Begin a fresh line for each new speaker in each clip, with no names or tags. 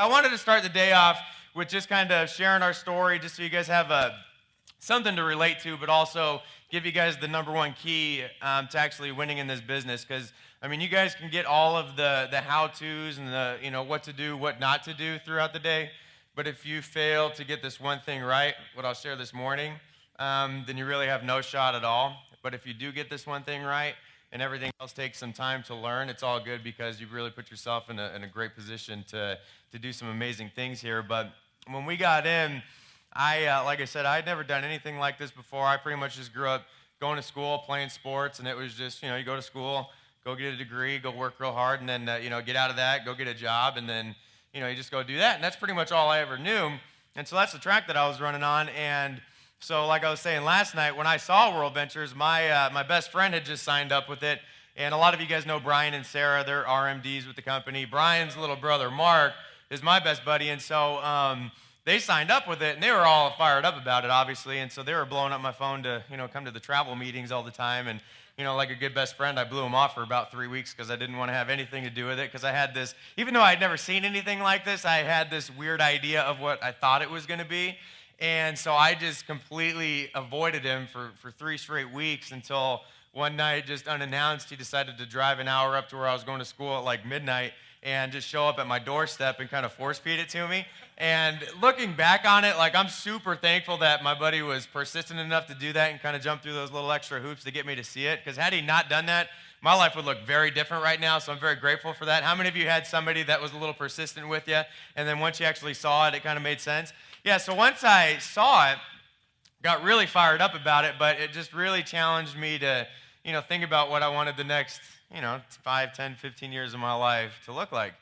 I wanted to start the day off with just kind of sharing our story, just so you guys have something to relate to, but also give you guys the number one key to actually winning in this business. Because I mean, you guys can get all of the how-tos and the what to do, what not to do throughout the day. But if you fail to get this one thing right, what I'll share this morning, then you really have no shot at all. But if you do get this one thing right, and everything else takes some time to learn, it's all good because you've really put yourself in a great position to do some amazing things here. But when we got in, like I said, I'd never done anything like this before. I pretty much just grew up going to school, playing sports, and it was just, you go to school, go get a degree, go work real hard, and then, get out of that, go get a job, and then, you just go do that. And that's pretty much all I ever knew. And so that's the track that I was running on. And so like I was saying last night, when I saw WorldVentures, my best friend had just signed up with it. And a lot of you guys know Brian and Sarah. They're RMDs with the company. Brian's little brother, Mark, is my best buddy. And so they signed up with it, and they were all fired up about it, obviously. And so they were blowing up my phone to, come to the travel meetings all the time. And, like a good best friend, I blew them off for about 3 weeks because I didn't want to have anything to do with it, because I had this, even though I'd never seen anything like this, I had this weird idea of what I thought it was going to be. And so I just completely avoided him for 3 straight weeks until one night, just unannounced, he decided to drive an hour up to where I was going to school at like midnight and just show up at my doorstep and kind of force feed it to me. And looking back on it, like, I'm super thankful that my buddy was persistent enough to do that and kind of jump through those little extra hoops to get me to see it. Because had he not done that, my life would look very different right now, so I'm very grateful for that. How many of you had somebody that was a little persistent with you, and then once you actually saw it, it kind of made sense? Yeah, so once I saw it, got really fired up about it, but it just really challenged me to, think about what I wanted the next, 5, 10, 15 years of my life to look like.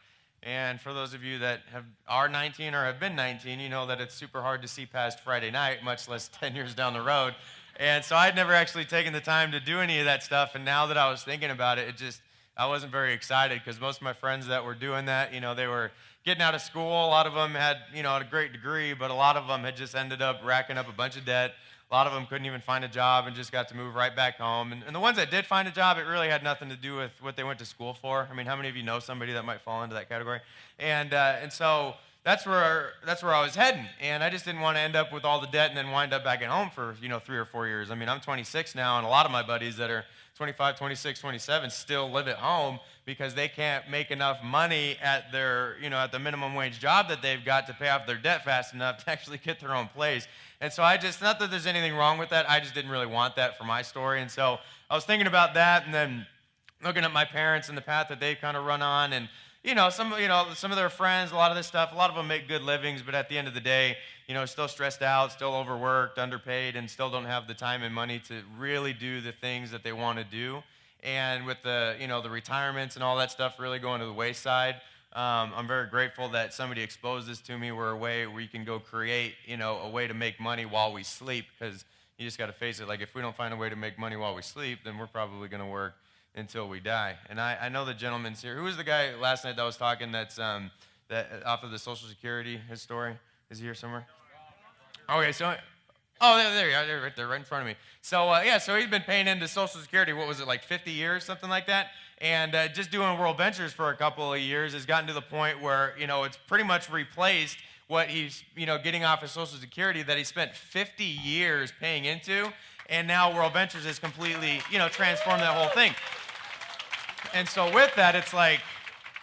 And for those of you that are 19 or have been 19, you know that it's super hard to see past Friday night, much less 10 years down the road. And so I'd never actually taken the time to do any of that stuff. And now that I was thinking about it, I wasn't very excited, because most of my friends that were doing that, they were getting out of school. A lot of them had, a great degree, but a lot of them had just ended up racking up a bunch of debt. A lot of them couldn't even find a job and just got to move right back home. And the ones that did find a job, it really had nothing to do with what they went to school for. I mean, how many of you know somebody that might fall into that category? And so that's where I was heading. And I just didn't want to end up with all the debt and then wind up back at home for, 3 or 4 years. I mean, I'm 26 now, and a lot of my buddies that are 25, 26, 27 still live at home because they can't make enough money at their, at the minimum wage job that they've got to pay off their debt fast enough to actually get their own place. And so not that there's anything wrong with that, I just didn't really want that for my story. And so I was thinking about that, and then looking at my parents and the path that they've kind of run on, and some of their friends, a lot of this stuff, a lot of them make good livings, but at the end of the day, still stressed out, still overworked, underpaid, and still don't have the time and money to really do the things that they want to do. And with the, the retirements and all that stuff really going to the wayside, I'm very grateful that somebody exposed this to me, where you can go create, a way to make money while we sleep, because you just got to face it. Like, if we don't find a way to make money while we sleep, then we're probably going to work until we die. And I know the gentleman's here. Who was the guy last night that was talking that off of the Social Security, his story? Is he here somewhere? Okay, so, there you are, right there, right in front of me. So, so he's been paying into Social Security, what was it, like 50 years, something like that? And just doing WorldVentures for a couple of years has gotten to the point where, it's pretty much replaced what he's, getting off of Social Security that he spent 50 years paying into. And now WorldVentures has completely, transformed that whole thing. And so with that, it's like,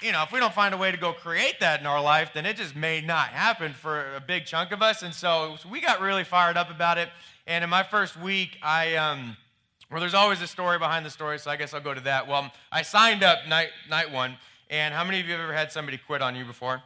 if we don't find a way to go create that in our life, then it just may not happen for a big chunk of us. And so we got really fired up about it. And in my first week, well, there's always a story behind the story, so I guess I'll go to that. Well, I signed up night one, and how many of you have ever had somebody quit on you before?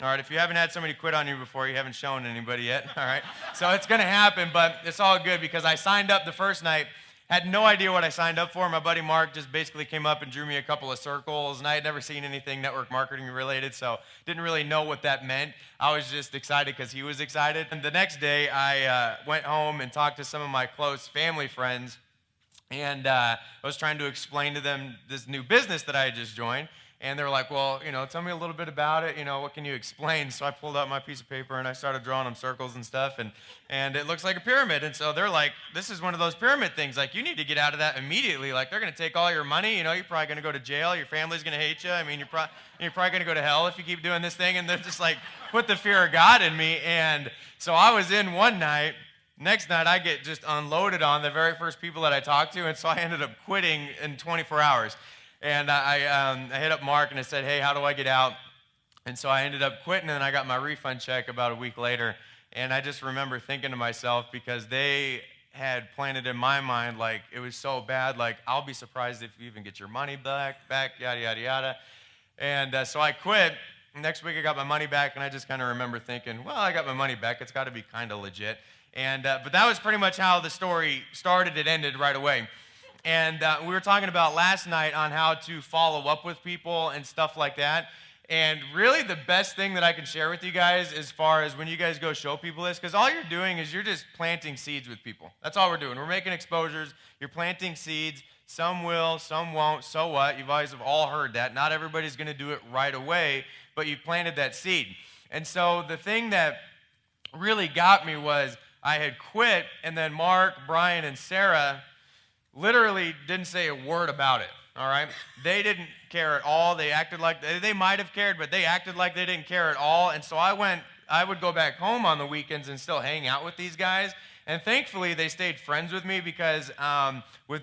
All right, if you haven't had somebody quit on you before, you haven't shown anybody yet, all right? So it's going to happen, but it's all good, because I signed up the first night, had no idea what I signed up for. My buddy Mark just basically came up and drew me a couple of circles, and I had never seen anything network marketing related, so didn't really know what that meant. I was just excited because he was excited. And the next day, I went home and talked to some of my close family friends, and I was trying to explain to them this new business that I had just joined. And they were like, well, tell me a little bit about it. What can you explain? So I pulled out my piece of paper and I started drawing them circles and stuff. And it looks like a pyramid. And so they're like, this is one of those pyramid things. Like, you need to get out of that immediately. Like, they're going to take all your money. You're probably going to go to jail. Your family's going to hate you. I mean, you're probably going to go to hell if you keep doing this thing. And they're just like, put the fear of God in me. And so I was in one night. Next night, I get just unloaded on the very first people that I talked to. And so I ended up quitting in 24 hours. And I hit up Mark and I said, hey, how do I get out? And so I ended up quitting, and I got my refund check about a week later. And I just remember thinking to myself, because they had planted in my mind, like, it was so bad, like, I'll be surprised if you even get your money back, yada, yada, yada. And so I quit. Next week I got my money back, and I just kind of remember thinking, well, I got my money back. It's got to be kind of legit. And but that was pretty much how the story started. It ended right away. And we were talking about last night on how to follow up with people and stuff like that. And really the best thing that I can share with you guys as far as when you guys go show people this, because all you're doing is you're just planting seeds with people. That's all we're doing. We're making exposures. You're planting seeds. Some will, some won't. So what? You guys have all heard that. Not everybody's going to do it right away, but you planted that seed. And so the thing that really got me was I had quit, and then Mark, Brian, and Sarah literally didn't say a word about it, all right? They didn't care at all. They acted like, they might have cared, but they acted like they didn't care at all. And so I would go back home on the weekends and still hang out with these guys. And thankfully, they stayed friends with me because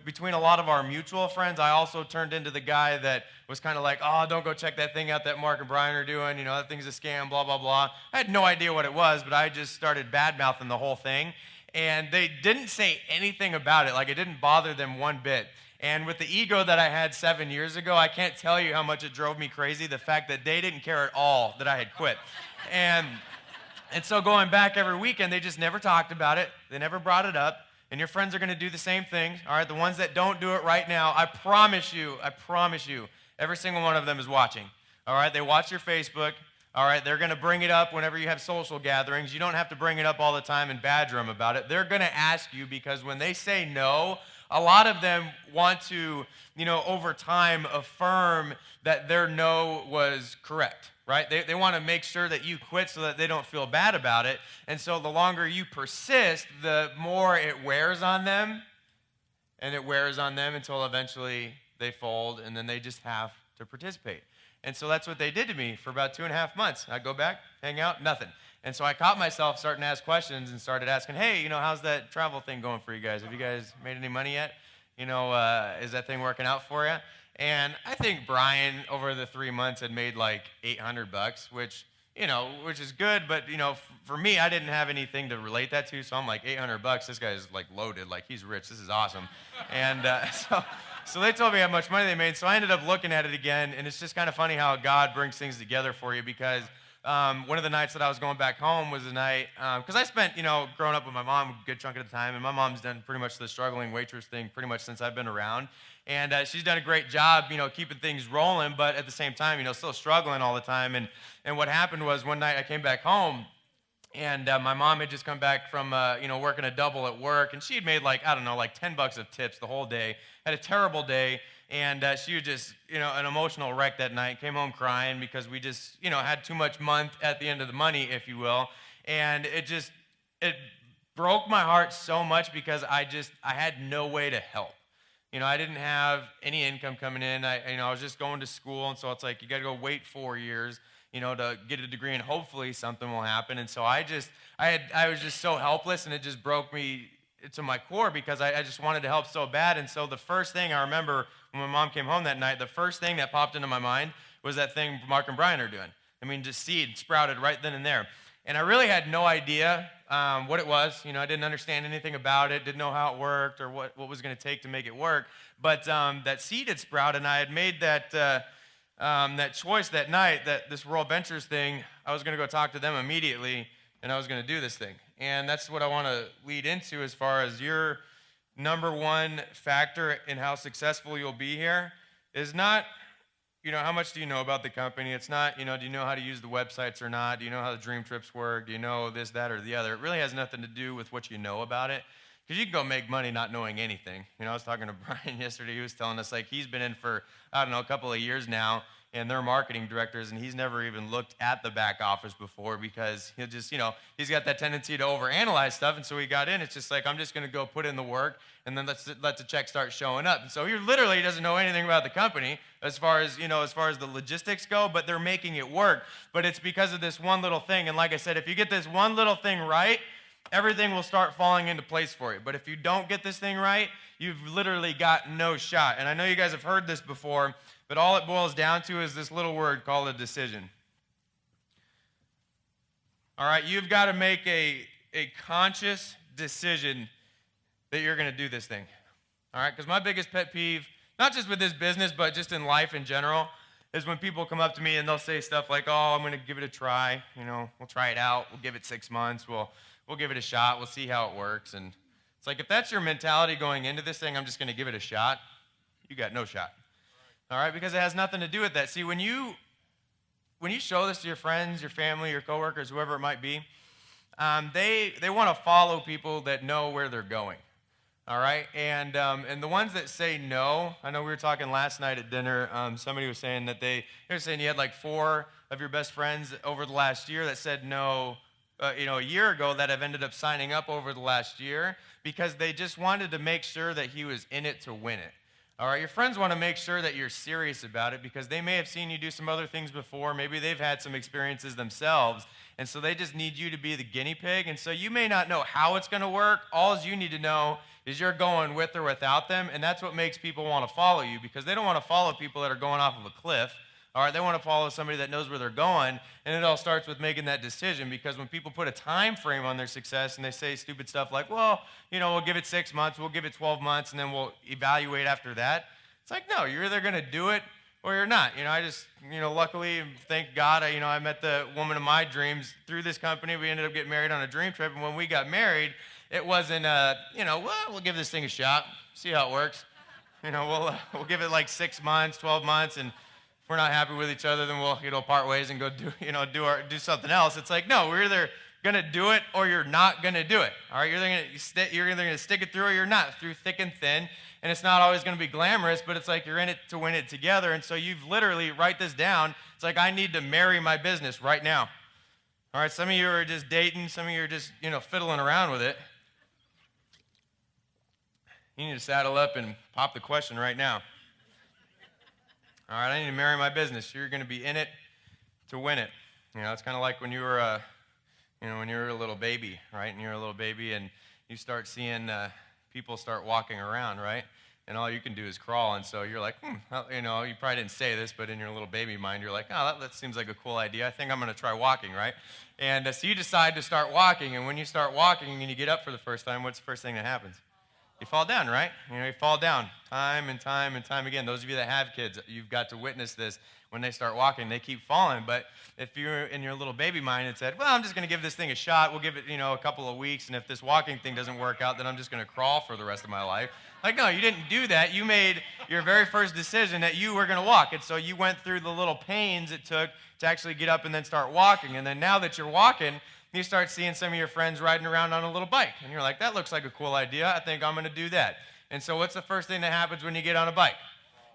between a lot of our mutual friends, I also turned into the guy that was kind of like, oh, don't go check that thing out that Mark and Brian are doing. That thing's a scam, blah, blah, blah. I had no idea what it was, but I just started bad-mouthing the whole thing. And they didn't say anything about it. Like, it didn't bother them one bit. And with the ego that I had 7 years ago, I can't tell you how much it drove me crazy, the fact that they didn't care at all that I had quit. And so going back every weekend, they just never talked about it. They never brought it up. And your friends are going to do the same thing. All right, the ones that don't do it right now, I promise you, every single one of them is watching. All right, they watch your Facebook. All right, they're going to bring it up whenever you have social gatherings. You don't have to bring it up all the time and badger them about it. They're going to ask you, because when they say no, a lot of them want to, over time affirm that their no was correct, right? They want to make sure that you quit so that they don't feel bad about it. And so the longer you persist, the more it wears on them. And it wears on them until eventually they fold, and then they just have to participate. And so that's what they did to me for about 2.5 months. I'd go back, hang out, nothing. And so I caught myself starting to ask questions and started asking, hey, how's that travel thing going for you guys? Have you guys made any money yet? Is that thing working out for you? And I think Brian, over the 3 months, had made like $800, which is good. But, for me, I didn't have anything to relate that to. So I'm like, $800, this guy's like loaded. Like, he's rich. This is awesome. And so they told me how much money they made. So I ended up looking at it again. And it's just kind of funny how God brings things together for you, because one of the nights that I was going back home was the night, because I spent, growing up with my mom a good chunk of the time, and my mom's done pretty much the struggling waitress thing pretty much since I've been around. And she's done a great job, keeping things rolling, but at the same time, still struggling all the time. And what happened was one night I came back home, and my mom had just come back from, working a double at work, and she had made like $10 of tips the whole day, had a terrible day. And she was just, an emotional wreck that night, came home crying because we just, had too much month at the end of the money, if you will. And it broke my heart so much because I had no way to help. I didn't have any income coming in. I was just going to school. And so it's like, you got to go wait 4 years, to get a degree, and hopefully something will happen. And so I was just so helpless, and it just broke me to my core because I just wanted to help so bad. And so the first thing I remember when my mom came home that night, the first thing that popped into my mind was that thing Mark and Brian are doing. I mean, just seed sprouted right then and there. And I really had no idea what it was. I didn't understand anything about it, didn't know how it worked or what was going to take to make it work. But that seed had sprouted, and I had made that choice that night, that this WorldVentures thing, I was going to go talk to them immediately, and I was going to do this thing. And that's what I want to lead into as far as your number one factor in how successful you'll be here is not, how much do you know about the company? It's not, do you know how to use the websites or not? Do you know how the dream trips work? Do you know this, that, or the other? It really has nothing to do with what you know about it, because you can go make money not knowing anything. I was talking to Brian yesterday. He was telling us, like, he's been in for, a couple of years now, and they're marketing directors, and he's never even looked at the back office before because he'll just, he's got that tendency to overanalyze stuff. And so he got in. It's just like, I'm just going to go put in the work, and then let the check start showing up. And so he literally doesn't know anything about the company as far as the logistics go, but they're making it work. But it's because of this one little thing. And like I said, if you get this one little thing right, everything will start falling into place for you. But if you don't get this thing right, you've literally got no shot. And I know you guys have heard this before, but all it boils down to is this little word called a decision. All right, you've got to make a conscious decision that you're going to do this thing. All right, because my biggest pet peeve, not just with this business, but just in life in general, is when people come up to me and they'll say stuff like, oh, I'm going to give it a try. We'll try it out. We'll give it 6 months. We'll give it a shot. We'll see how it works. And it's like, if that's your mentality going into this thing, I'm just going to give it a shot, you got no shot. All right, because it has nothing to do with that. See, when you show this to your friends, your family, your coworkers, whoever it might be, they want to follow people that know where they're going. All right, and the ones that say no, I know we were talking last night at dinner. Somebody was saying that they were saying you had like 4 of your best friends over the last year that said no, a year ago, that have ended up signing up over the last year because they just wanted to make sure that he was in it to win it. All right, your friends want to make sure that you're serious about it because they may have seen you do some other things before. Maybe they've had some experiences themselves, and so they just need you to be the guinea pig. And so you may not know how it's going to work. All you need to know is you're going with or without them, and that's what makes people want to follow you because they don't want to follow people that are going off of a cliff. All right, they want to follow somebody that knows where they're going, and it all starts with making that decision because when people put a time frame on their success and they say stupid stuff like, well, we'll give it 6 months, we'll give it 12 months, and then we'll evaluate after that. It's like, no, you're either going to do it or you're not. I just, luckily, thank God, I met the woman of my dreams through this company. We ended up getting married on a dream trip, and when we got married, it wasn't, we'll give this thing a shot, see how it works. We'll give it like 6 months, 12 months, and if we're not happy with each other, then we'll, part ways and go do something else. It's like, no, we're either going to do it or you're not going to do it. All right, you're either going to stick it through or you're not, through thick and thin. And it's not always going to be glamorous, but it's like you're in it to win it together. And so you've literally, write this down. It's like, I need to marry my business right now. All right, some of you are just dating. Some of you are just, fiddling around with it. You need to saddle up and pop the question right now. All right, I need to marry my business. You're going to be in it to win it. It's kind of like when you were a little baby, right? And you're a little baby and you start seeing people start walking around, right? And all you can do is crawl. And so you're like, you probably didn't say this, but in your little baby mind, you're like, oh, that seems like a cool idea. I think I'm going to try walking, right? And so you decide to start walking. And when you start walking and you get up for the first time, what's the first thing that happens? You fall down, right? You fall down time and time and time again. Those of you that have kids, you've got to witness this. When they start walking, they keep falling. But if you're in your little baby mind and said, well, I'm just going to give this thing a shot. We'll give it, a couple of weeks. And if this walking thing doesn't work out, then I'm just going to crawl for the rest of my life. Like, no, you didn't do that. You made your very first decision that you were going to walk. And so you went through the little pains it took to actually get up and then start walking. And then now that you're walking, you start seeing some of your friends riding around on a little bike. And you're like, that looks like a cool idea. I think I'm going to do that. And so what's the first thing that happens when you get on a bike?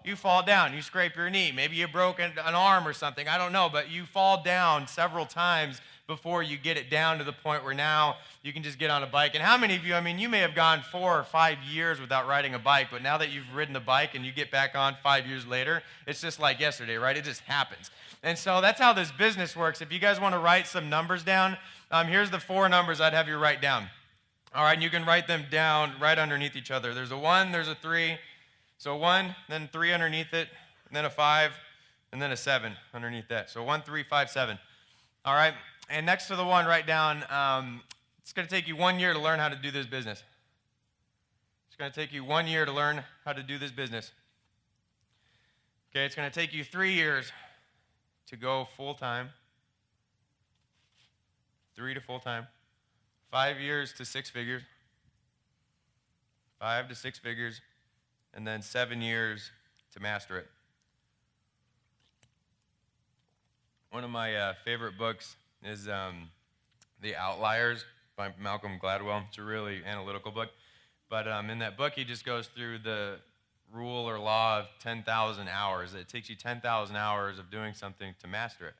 You fall down. You scrape your knee. Maybe you broke an arm or something. I don't know. But you fall down several times before you get it down to the point where now you can just get on a bike. And how many of you, you may have gone 4 or 5 years without riding a bike, but now that you've ridden the bike and you get back on 5 years later, it's just like yesterday, right? It just happens. And so that's how this business works. If you guys want to write some numbers down, here's the 4 numbers I'd have you write down. All right, and you can write them down right underneath each other. There's a 1, there's a 3. So 1, then 3 underneath it, and then a 5, and then a 7 underneath that. So 1, 3, 5, 7. All right, and next to the 1, write down, it's going to take you 1 year to learn how to do this business. It's going to take you 1 year to learn how to do this business. Okay, it's going to take you 3 years to go full-time. 3 to full-time. 5 years to 6 figures. 5 to 6 figures. And then 7 years to master it. One of my favorite books is The Outliers by Malcolm Gladwell. It's a really analytical book. But in that book, he just goes through the rule or law of 10,000 hours. It takes you 10,000 hours of doing something to master it.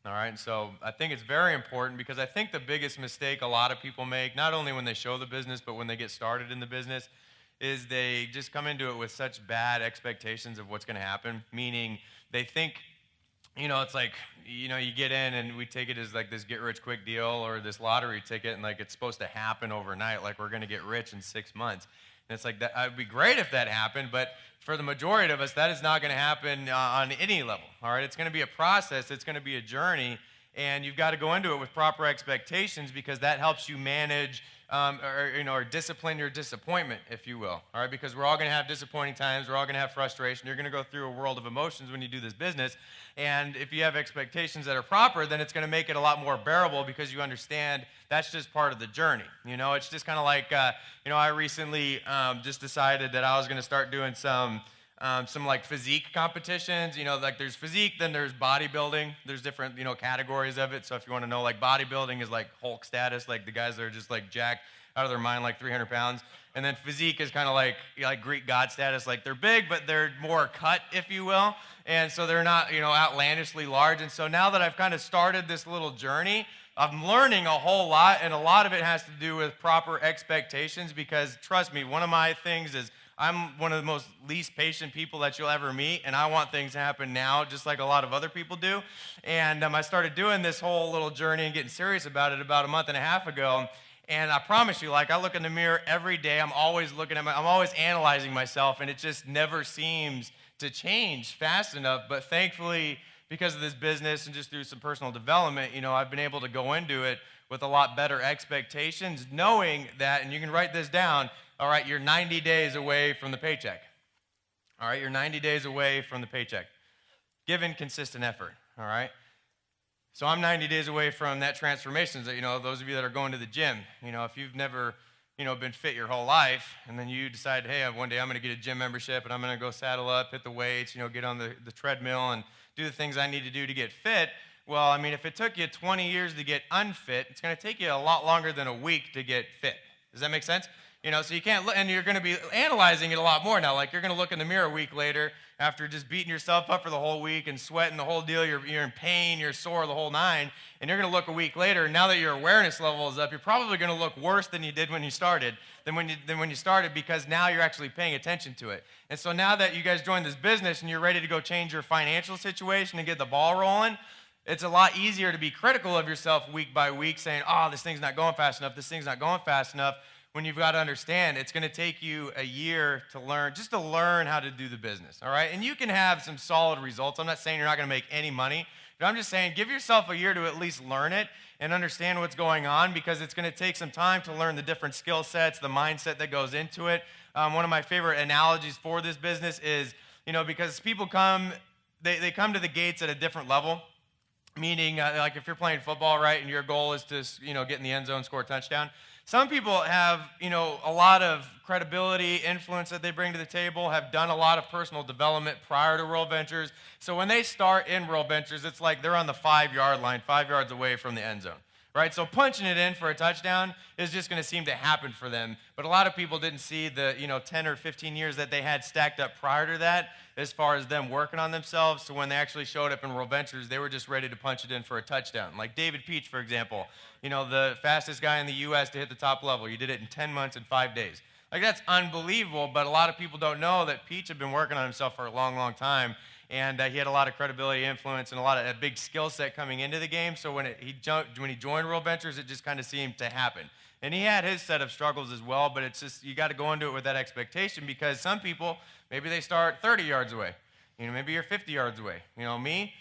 All right, and so I think it's very important because I think the biggest mistake a lot of people make, not only when they show the business, but when they get started in the business, is they just come into it with such bad expectations of what's going to happen, meaning they think, it's like, you get in and we take it as like this get-rich-quick deal or this lottery ticket, and like it's supposed to happen overnight, like we're going to get rich in 6 months. And it's like, that it would be great if that happened, but for the majority of us, that is not going to happen on any level, all right? It's going to be a process. It's going to be a journey, and you've got to go into it with proper expectations because that helps you manage or discipline your disappointment, if you will, all right? Because we're all going to have disappointing times. We're all going to have frustration. You're going to go through a world of emotions when you do this business, and if you have expectations that are proper, then it's going to make it a lot more bearable because you understand that's just part of the journey. It's just kind of like, I recently just decided that I was going to start doing some like physique competitions. Like there's physique, then there's bodybuilding. There's different, categories of it. So if you want to know, like bodybuilding is like Hulk status, like the guys that are just like jacked out of their mind, like 300 pounds. And then physique is kind of like Greek god status, like they're big, but they're more cut, if you will. And so they're not, outlandishly large. And so now that I've kind of started this little journey, I'm learning a whole lot, and a lot of it has to do with proper expectations because, trust me, one of my things is I'm one of the most least patient people that you'll ever meet, and I want things to happen now, just like a lot of other people do. And I started doing this whole little journey and getting serious about it about a month and a half ago. And I promise you, like I look in the mirror every day. I'm always looking at I'm always analyzing myself, and it just never seems to change fast enough. But thankfully, because of this business and just through some personal development, I've been able to go into it with a lot better expectations, knowing that, and you can write this down, all right, you're 90 days away from the paycheck. All right, you're 90 days away from the paycheck, given consistent effort, all right? So I'm 90 days away from that transformation. That, those of you that are going to the gym, if you've never, been fit your whole life, and then you decide, hey, one day I'm going to get a gym membership, and I'm going to go saddle up, hit the weights, get on the treadmill, and do the things I need to do to get fit. Well, if it took you 20 years to get unfit, it's going to take you a lot longer than a week to get fit. Does that make sense? So you can't, and you're going to be analyzing it a lot more now. Like you're going to look in the mirror a week later after just beating yourself up for the whole week and sweating the whole deal. You're in pain, you're sore, the whole nine. And you're going to look a week later. Now that your awareness level is up, you're probably going to look worse than you did when you started, than when you started, because now you're actually paying attention to it. And so now that you guys joined this business and you're ready to go change your financial situation and get the ball rolling, it's a lot easier to be critical of yourself week by week, saying, oh, this thing's not going fast enough, this thing's not going fast enough, when you've got to understand it's going to take you a year to learn how to do the business, all right? And you can have some solid results. I'm not saying you're not going to make any money, but I'm just saying give yourself a year to at least learn it and understand what's going on, because it's going to take some time to learn the different skill sets, the mindset that goes into it. One of my favorite analogies for this business is, because people come, they come to the gates at a different level. Meaning, like if you're playing football, right, and your goal is to, get in the end zone, score a touchdown. Some people have, a lot of credibility, influence that they bring to the table, have done a lot of personal development prior to WorldVentures. So when they start in WorldVentures, it's like they're on the 5-yard line, 5 yards away from the end zone, right? So punching it in for a touchdown is just going to seem to happen for them. But a lot of people didn't see the, 10 or 15 years that they had stacked up prior to that, as far as them working on themselves. So when they actually showed up in WorldVentures, they were just ready to punch it in for a touchdown. Like David Peach, for example, the fastest guy in the U.S. to hit the top level. You did it in 10 months and 5 days. Like, that's unbelievable, but a lot of people don't know that Peach had been working on himself for a long, long time, and he had a lot of credibility, influence, and a big skill set coming into the game. So when he joined WorldVentures, it just kind of seemed to happen. And he had his set of struggles as well, but it's just, you got to go into it with that expectation, because some people, maybe they start 30 yards away. Maybe you're 50 yards away. Me,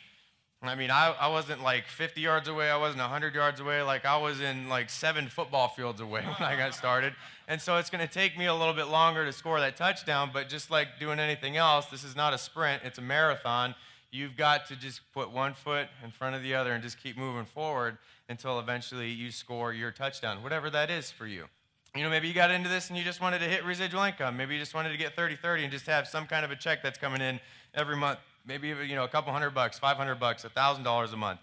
I wasn't like 50 yards away. I wasn't 100 yards away. Like I was in like 7 football fields away when I got started. And so it's going to take me a little bit longer to score that touchdown, but just like doing anything else, this is not a sprint, it's a marathon. You've got to just put one foot in front of the other and just keep moving forward until eventually you score your touchdown, whatever that is for you. Maybe you got into this and you just wanted to hit residual income. Maybe you just wanted to get 30-30 and just have some kind of a check that's coming in every month. Maybe, a couple $100, $500, $1,000 a month.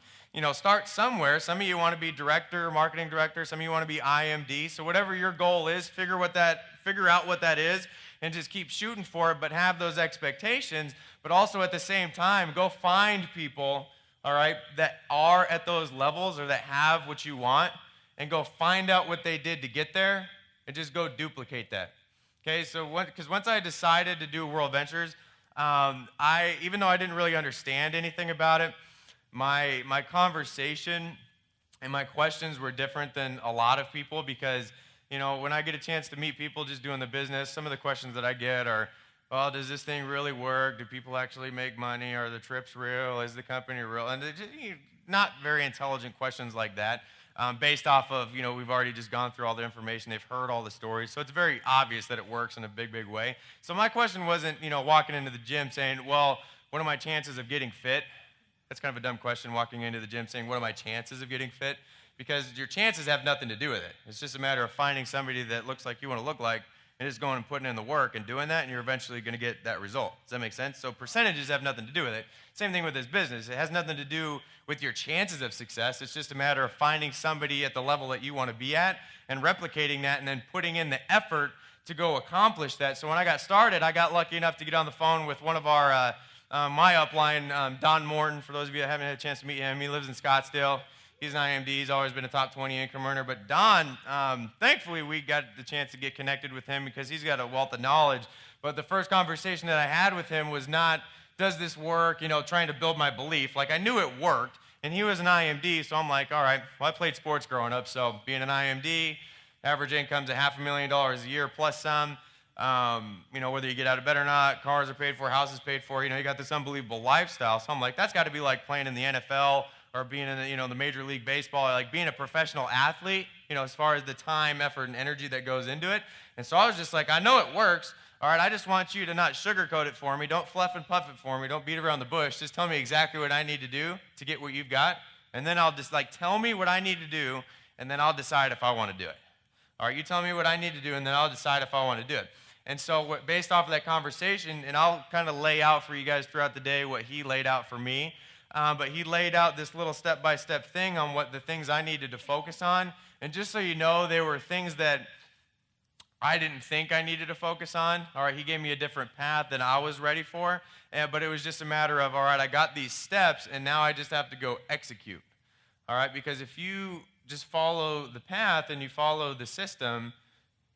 Start somewhere. Some of you want to be director, marketing director. Some of you want to be IMD. So whatever your goal is, figure what that figure out what that is and just keep shooting for it, but have those expectations, but also at the same time, go find people, all right, that are at those levels or that have what you want, and go find out what they did to get there and just go duplicate that. Okay, so because once I decided to do WorldVentures, even though I didn't really understand anything about it, my conversation and my questions were different than a lot of people because, when I get a chance to meet people just doing the business, some of the questions that I get are, well, does this thing really work? Do people actually make money? Are the trips real? Is the company real? And they're just, not very intelligent questions like that, based off of, we've already just gone through all the information. They've heard all the stories. So it's very obvious that it works in a big, big way. So my question wasn't, walking into the gym saying, well, what are my chances of getting fit? That's kind of a dumb question, walking into the gym saying, what are my chances of getting fit? Because your chances have nothing to do with it. It's just a matter of finding somebody that looks like you want to look like and just going and putting in the work and doing that, and you're eventually going to get that result. Does that make sense? So percentages have nothing to do with it. Same thing with this business. It has nothing to do with your chances of success. It's just a matter of finding somebody at the level that you want to be at and replicating that and then putting in the effort to go accomplish that. So when I got started, I got lucky enough to get on the phone with one of our my upline, Don Morton. For those of you that haven't had a chance to meet him, he lives in Scottsdale. He's an IMD. He's always been a top 20 income earner. But Don, thankfully, we got the chance to get connected with him because he's got a wealth of knowledge. But the first conversation that I had with him was not, does this work, trying to build my belief. Like, I knew it worked, and he was an IMD, so I'm like, all right, well, I played sports growing up, so being an IMD, average income's $500,000 a year plus some. Whether you get out of bed or not, cars are paid for, houses paid for, you got this unbelievable lifestyle. So I'm like, that's got to be like playing in the NFL or being in the Major League Baseball, like being a professional athlete, as far as the time, effort, and energy that goes into it. And so I was just like, I know it works. All right, I just want you to not sugarcoat it for me. Don't fluff and puff it for me. Don't beat around the bush. Just tell me exactly what I need to do to get what you've got. And then I'll just tell me what I need to do, and then I'll decide if I want to do it. All right, you tell me what I need to do, and then I'll decide if I want to do it. And so based off of that conversation, and I'll kind of lay out for you guys throughout the day what he laid out for me, but he laid out this little step-by-step thing on what the things I needed to focus on. And just so you know, there were things that I didn't think I needed to focus on. All right, he gave me a different path than I was ready for, but it was just a matter of, all right, I got these steps, and now I just have to go execute. All right, because if you just follow the path and you follow the system,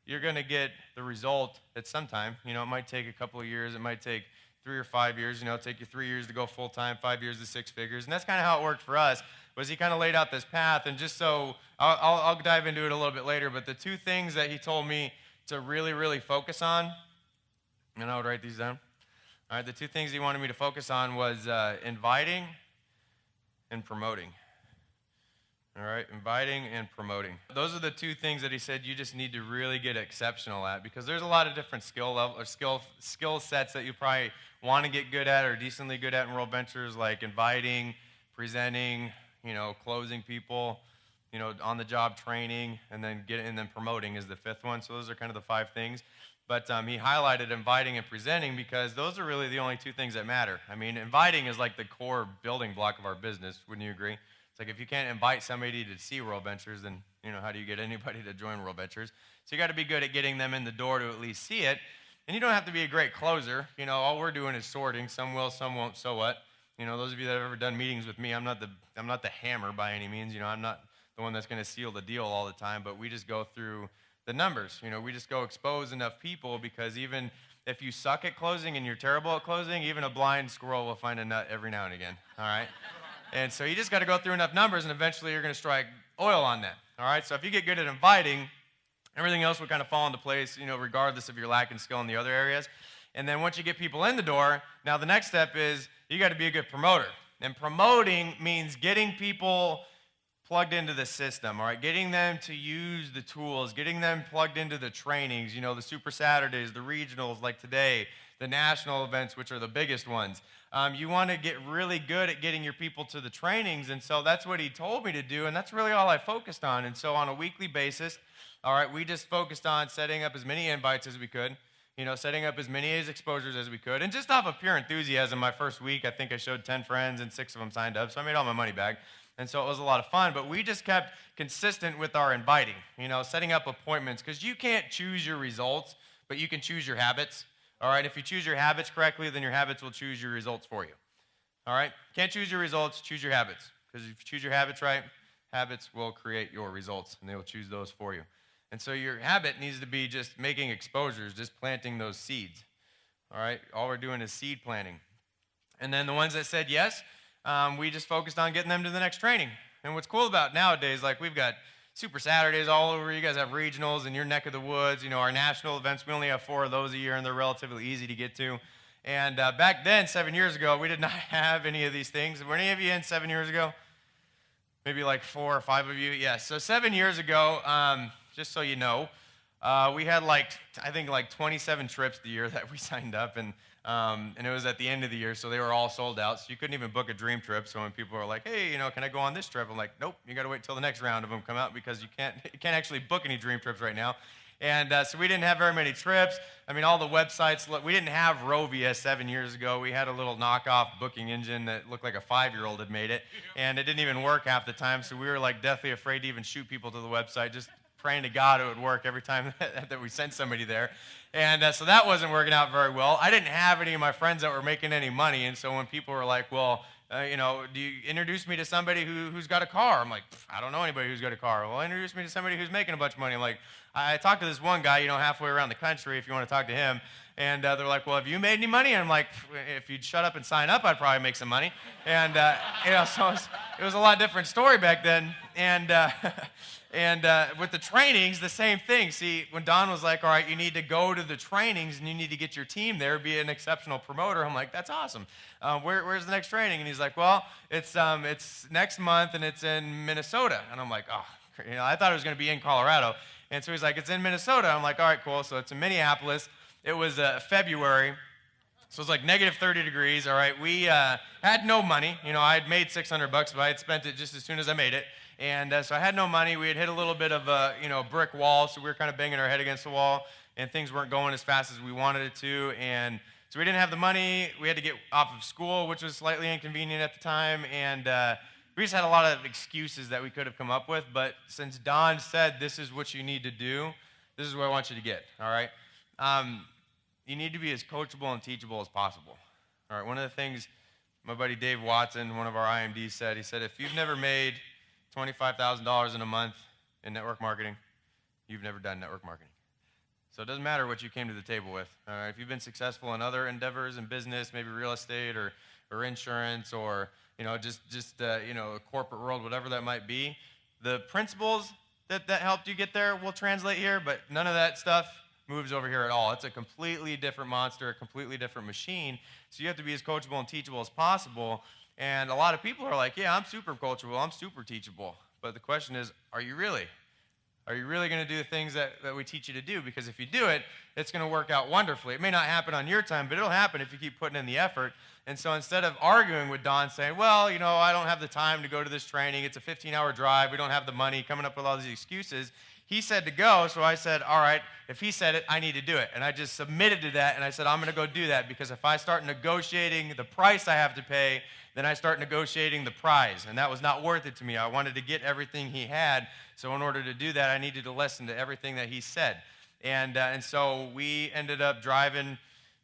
you're going to get the result at some time. It might take a couple of years. It might take 3 or 5 years. It'll take you 3 years to go full-time, 5 years to 6 figures. And that's kind of how it worked for us, was he kind of laid out this path. And just so, I'll dive into it a little bit later, but the two things that he told me to really, really focus on, and I would write these down. All right, the two things he wanted me to focus on was inviting and promoting. All right, inviting and promoting. Those are the two things that he said you just need to really get exceptional at, because there's a lot of different skill sets that you probably want to get good at or decently good at in WorldVentures, like inviting, presenting, closing people, on the job training, and then promoting is the fifth one. So those are kind of the 5 things. But he highlighted inviting and presenting because those are really the only 2 things that matter. I mean, inviting is like the core building block of our business. Wouldn't you agree? It's like if you can't invite somebody to see WorldVentures, then how do you get anybody to join WorldVentures? So you got to be good at getting them in the door to at least see it. And you don't have to be a great closer. All we're doing is sorting. Some will, some won't. So what? Those of you that have ever done meetings with me, I'm not the hammer by any means. I'm not the one that's going to seal the deal all the time. But we just go through the numbers. We just go expose enough people, because even if you suck at closing and you're terrible at closing, even a blind squirrel will find a nut every now and again. All right. And so you just got to go through enough numbers, and eventually you're going to strike oil on that, all right? So if you get good at inviting, everything else will kind of fall into place, regardless if you're lacking skill in the other areas. And then once you get people in the door, now the next step is you got to be a good promoter. And promoting means getting people plugged into the system, all right? Getting them to use the tools, getting them plugged into the trainings, the Super Saturdays, the regionals like today, the national events, which are the biggest ones. You want to get really good at getting your people to the trainings, and so that's what he told me to do, and that's really all I focused on. And so on a weekly basis, all right, we just focused on setting up as many invites as we could, setting up as many exposures as we could. And just off of pure enthusiasm, my first week, I think I showed 10 friends, and 6 of them signed up, so I made all my money back. And so it was a lot of fun, but we just kept consistent with our inviting, setting up appointments, because you can't choose your results, but you can choose your habits. All right, if you choose your habits correctly, then your habits will choose your results for you. All right, can't choose your results, choose your habits, because if you choose your habits right, habits will create your results, and they will choose those for you. And so your habit needs to be just making exposures, just planting those seeds. All right, all we're doing is seed planting. And then the ones that said yes, we just focused on getting them to the next training. And what's cool about nowadays, like we've got Super Saturdays all over. You guys have regionals in your neck of the woods. Our national events, we only have 4 of those a year, and they're relatively easy to get to. And back then, 7 years ago, we did not have any of these things. Were any of you in 7 years ago? Maybe like 4 or 5 of you? Yes. So 7 years ago, just so you know, we had I think 27 trips the year that we signed up, and it was at the end of the year, so they were all sold out, so you couldn't even book a dream trip. So when people were like, hey, can I go on this trip? I'm like, nope, you got to wait till the next round of them come out, because you can't actually book any dream trips right now. And so we didn't have very many trips. I mean, all the websites, we didn't have Rovia 7 years ago. We had a little knockoff booking engine that looked like a 5-year-old had made it, and it didn't even work half the time, so we were deathly afraid to even shoot people to the website, just praying to God it would work every time that we sent somebody there. And so that wasn't working out very well. I didn't have any of my friends that were making any money, and so when people were like, well, do you introduce me to somebody who's got a car? I'm like, I don't know anybody who's got a car. Well, introduce me to somebody who's making a bunch of money. I'm like, I talked to this one guy, halfway around the country, if you want to talk to him. And they're like, well, have you made any money? And I'm like, if you'd shut up and sign up, I'd probably make some money. And, so it was a lot different story back then. And with the trainings, the same thing. See, when Don was like, all right, you need to go to the trainings and you need to get your team there, be an exceptional promoter. I'm like, that's awesome. Where's the next training? And he's like, well, it's next month and it's in Minnesota. And I'm like, oh, I thought it was going to be in Colorado. And so he's like, it's in Minnesota. I'm like, all right, cool. So it's in Minneapolis. It was February. So it's like negative 30 degrees. All right. We had no money. I had made $600, but I had spent it just as soon as I made it. And so I had no money. We had hit a little bit of a brick wall, so we were kind of banging our head against the wall, and things weren't going as fast as we wanted it to. And so we didn't have the money. We had to get off of school, which was slightly inconvenient at the time. And we just had a lot of excuses that we could have come up with. But since Don said this is what you need to do, this is what I want you to get. All right. You need to be as coachable and teachable as possible. All right. One of the things my buddy Dave Watson, one of our IMDs, said, he said, if you've never made $25,000 in a month in network marketing, you've never done network marketing. So it doesn't matter what you came to the table with. All right? If you've been successful in other endeavors in business, maybe real estate or insurance or just a corporate world, whatever that might be, the principles that helped you get there will translate here, but none of that stuff moves over here at all. It's a completely different monster, a completely different machine. So you have to be as coachable and teachable as possible. And a lot of people are like, yeah, I'm super coachable, I'm super teachable. But the question is, are you really? Are you really going to do the things that we teach you to do? Because if you do it, it's going to work out wonderfully. It may not happen on your time, but it'll happen if you keep putting in the effort. And so instead of arguing with Don saying, well, I don't have the time to go to this training, it's a 15-hour drive, we don't have the money, coming up with all these excuses, he said to go, so I said, all right, if he said it, I need to do it. And I just submitted to that, and I said, I'm going to go do that, because if I start negotiating the price I have to pay, then I start negotiating the prize, and that was not worth it to me. I wanted to get everything he had, so in order to do that, I needed to listen to everything that he said. And so we ended up driving,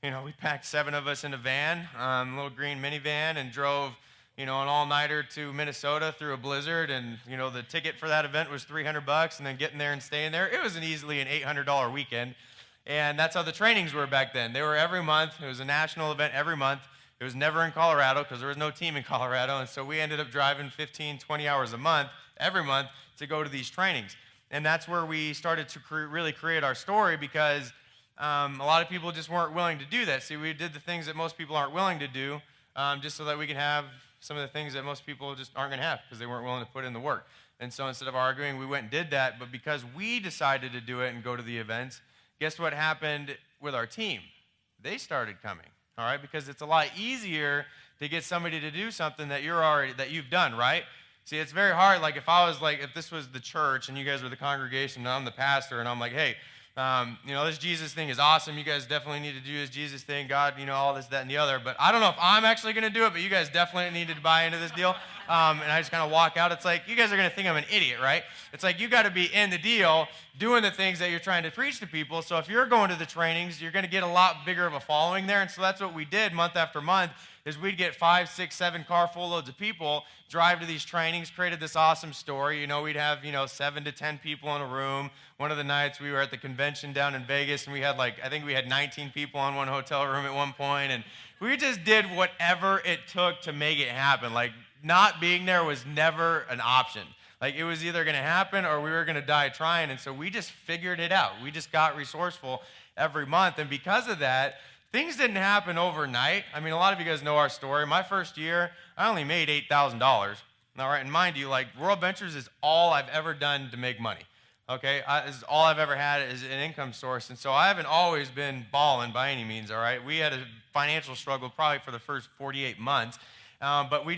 we packed 7 of us in a van, a little green minivan, and drove, an all-nighter to Minnesota through a blizzard, and, the ticket for that event was $300, and then getting there and staying there, it was easily an $800 weekend, and that's how the trainings were back then. They were every month. It was a national event every month. It was never in Colorado because there was no team in Colorado, and so we ended up driving 15, 20 hours a month, every month, to go to these trainings. And that's where we started to really create our story, because a lot of people just weren't willing to do that. See, we did the things that most people aren't willing to do just so that we can have some of the things that most people just aren't going to have because they weren't willing to put in the work. And so instead of arguing, we went and did that. But because we decided to do it and go to the events, guess what happened with our team? They started coming. All right, because it's a lot easier to get somebody to do something that you've done, right? See, it's very hard. Like if this was the church and you guys were the congregation and I'm the pastor and I'm like, hey, This Jesus thing is awesome. You guys definitely need to do this Jesus thing. God, all this, that, and the other. But I don't know if I'm actually going to do it, but you guys definitely needed to buy into this deal. And I just kind of walk out. It's like, you guys are going to think I'm an idiot, right? It's like, you got to be in the deal, doing the things that you're trying to preach to people. So if you're going to the trainings, you're going to get a lot bigger of a following there. And so that's what we did month after month, is we'd get 5, 6, 7 car full loads of people, drive to these trainings, created this awesome story. We'd have, 7 to 10 people in a room. One of the nights we were at the convention down in Vegas, and we had I think we had 19 people in one hotel room at one point, and we just did whatever it took to make it happen. Not being there was never an option. It was either going to happen or we were going to die trying, and so we just figured it out. We just got resourceful every month, and because of that, things didn't happen overnight. A lot of you guys know our story. My first year, I only made $8,000. All right, and mind you, WorldVentures is all I've ever done to make money. Okay, this is all I've ever had is an income source, and so I haven't always been balling by any means. All right, we had a financial struggle probably for the first 48 months, but we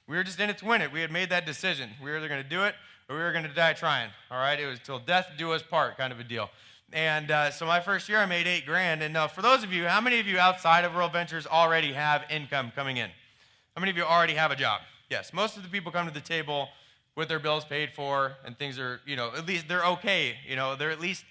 were just in it to win it. We had made that decision. We were either going to do it or we were going to die trying. All right, it was till death do us part kind of a deal. And so my first year I made $8,000. And for those of you, how many of you outside of WorldVentures already have income coming in? How many of you already have a job? Yes, most of the people come to the table with their bills paid for, and things are, at least they're okay. They're at least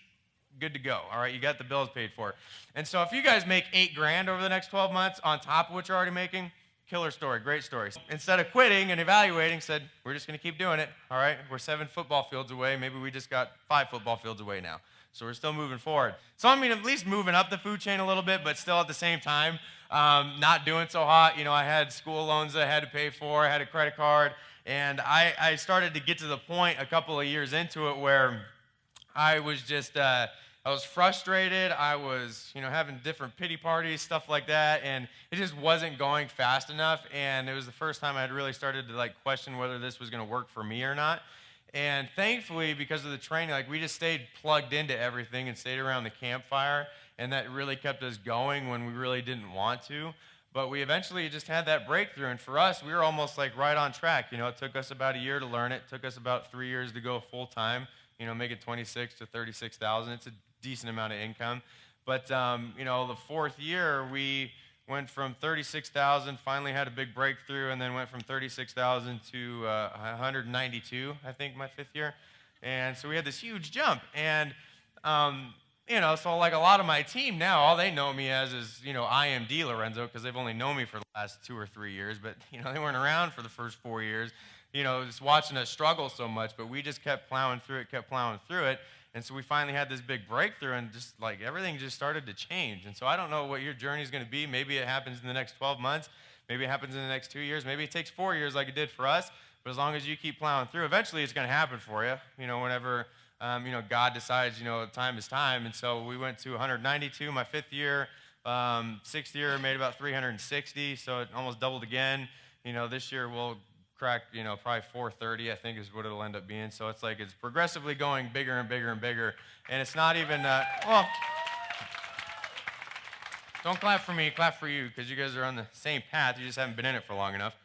good to go. All right, you got the bills paid for. And so if you guys make $8,000 over the next 12 months on top of what you're already making, killer story, great story. Instead of quitting and evaluating, said, we're just going to keep doing it. All right, we're 7 football fields away. Maybe we just got 5 football fields away now. So we're still moving forward. So at least moving up the food chain a little bit, but still at the same time, not doing so hot. I had school loans that I had to pay for. I had a credit card. And I started to get to the point a couple of years into it where I was just, I was frustrated. I was, having different pity parties, stuff like that. And it just wasn't going fast enough. And it was the first time I had really started to question whether this was going to work for me or not. And thankfully, because of the training, we just stayed plugged into everything and stayed around the campfire. And that really kept us going when we really didn't want to. But we eventually just had that breakthrough, and for us, we were almost right on track. It took us about a year to learn it. It took us about 3 years to go full time. Make it 26 to 36,000. It's a decent amount of income. But the 4th year, we went from 36,000, finally had a big breakthrough, and then went from 36,000 to 192, I think, my 5th year. And so we had this huge jump, and so a lot of my team now, all they know me as is, IMD Lorenzo, because they've only known me for the last 2 or 3 years, but, they weren't around for the first 4 years, just watching us struggle so much, but we just kept plowing through it, and so we finally had this big breakthrough, and just, everything just started to change, and so I don't know what your journey is going to be. Maybe it happens in the next 12 months, maybe it happens in the next 2 years, maybe it takes 4 years like it did for us, but as long as you keep plowing through, eventually it's going to happen for you, whenever God decides, time is time. And so we went to 192 my 5th year. 6th year made about 360, so it almost doubled again. This year we'll crack, probably 430, I think is what it'll end up being. So it's it's progressively going bigger and bigger and bigger. And it's not even, don't clap for me, clap for you, because you guys are on the same path. You just haven't been in it for long enough.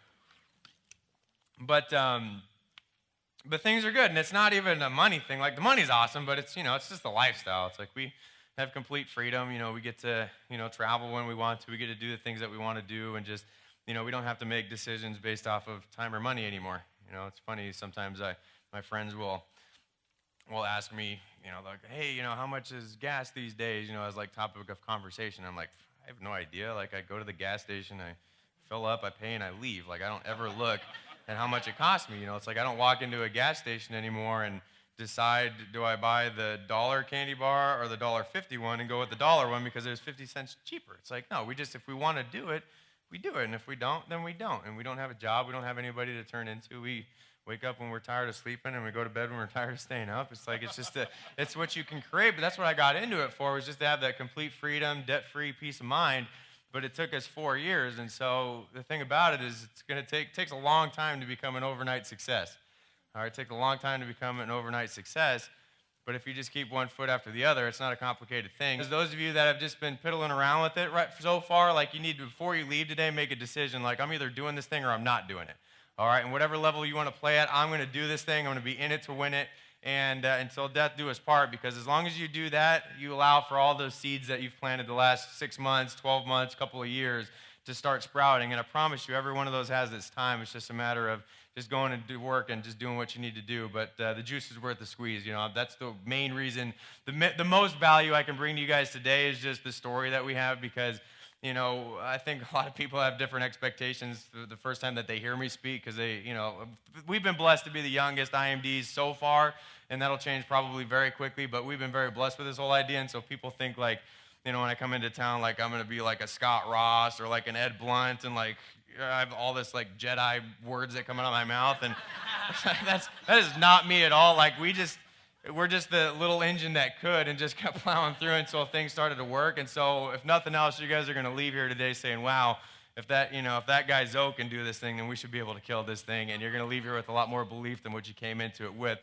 But things are good, and it's not even a money thing. The money's awesome, but it's, it's just the lifestyle. It's we have complete freedom. We get to, travel when we want to. We get to do the things that we want to do, and just, we don't have to make decisions based off of time or money anymore. It's funny, sometimes my friends will ask me, hey, how much is gas these days, as topic of conversation. I'm like, I have no idea. I go to the gas station, I fill up, I pay, and I leave. I don't ever look and how much it costs me. It's I don't walk into a gas station anymore and decide, do I buy the $1 candy bar or the $1.50 one and go with the $1 one because it was 50 cents cheaper. It's no, if we want to do it, we do it. And if we don't, then we don't. And we don't have a job. We don't have anybody to turn into. We wake up when we're tired of sleeping and we go to bed when we're tired of staying up. It's it's just it's what you can create. But that's what I got into it for, was just to have that complete freedom, debt-free peace of mind. But it took us 4 years, and so the thing about it is takes a long time to become an overnight success. All right, it takes a long time to become an overnight success, but if you just keep one foot after the other, it's not a complicated thing. As those of you that have just been piddling around with it right so far, you need to, before you leave today, make a decision, I'm either doing this thing or I'm not doing it. All right, and whatever level you want to play at, I'm going to do this thing. I'm going to be in it to win it, and until death do us part. Because as long as you do that, you allow for all those seeds that you've planted the last 6 months, 12 months, couple of years to start sprouting. And I promise you, every one of those has its time. It's just a matter of just going and do work and just doing what you need to do. But the juice is worth the squeeze. You know, that's the main reason. The most value I can bring to you guys today is just the story that we have, because you know, I think a lot of people have different expectations the first time that they hear me speak, because they, you know, we've been blessed to be the youngest IMDs so far, and that'll change probably very quickly, but we've been very blessed with this whole idea. And so people think like, you know, when I come into town, like I'm going to be like a Scott Ross or like an Ed Blunt, and like I have all this like Jedi words that come out of my mouth, and that is not me at all. Like we're just the little engine that could, and just kept plowing through until things started to work. And so if nothing else, you guys are going to leave here today saying, wow, if that guy Zoe can do this thing, then we should be able to kill this thing. And you're going to leave here with a lot more belief than what you came into it with.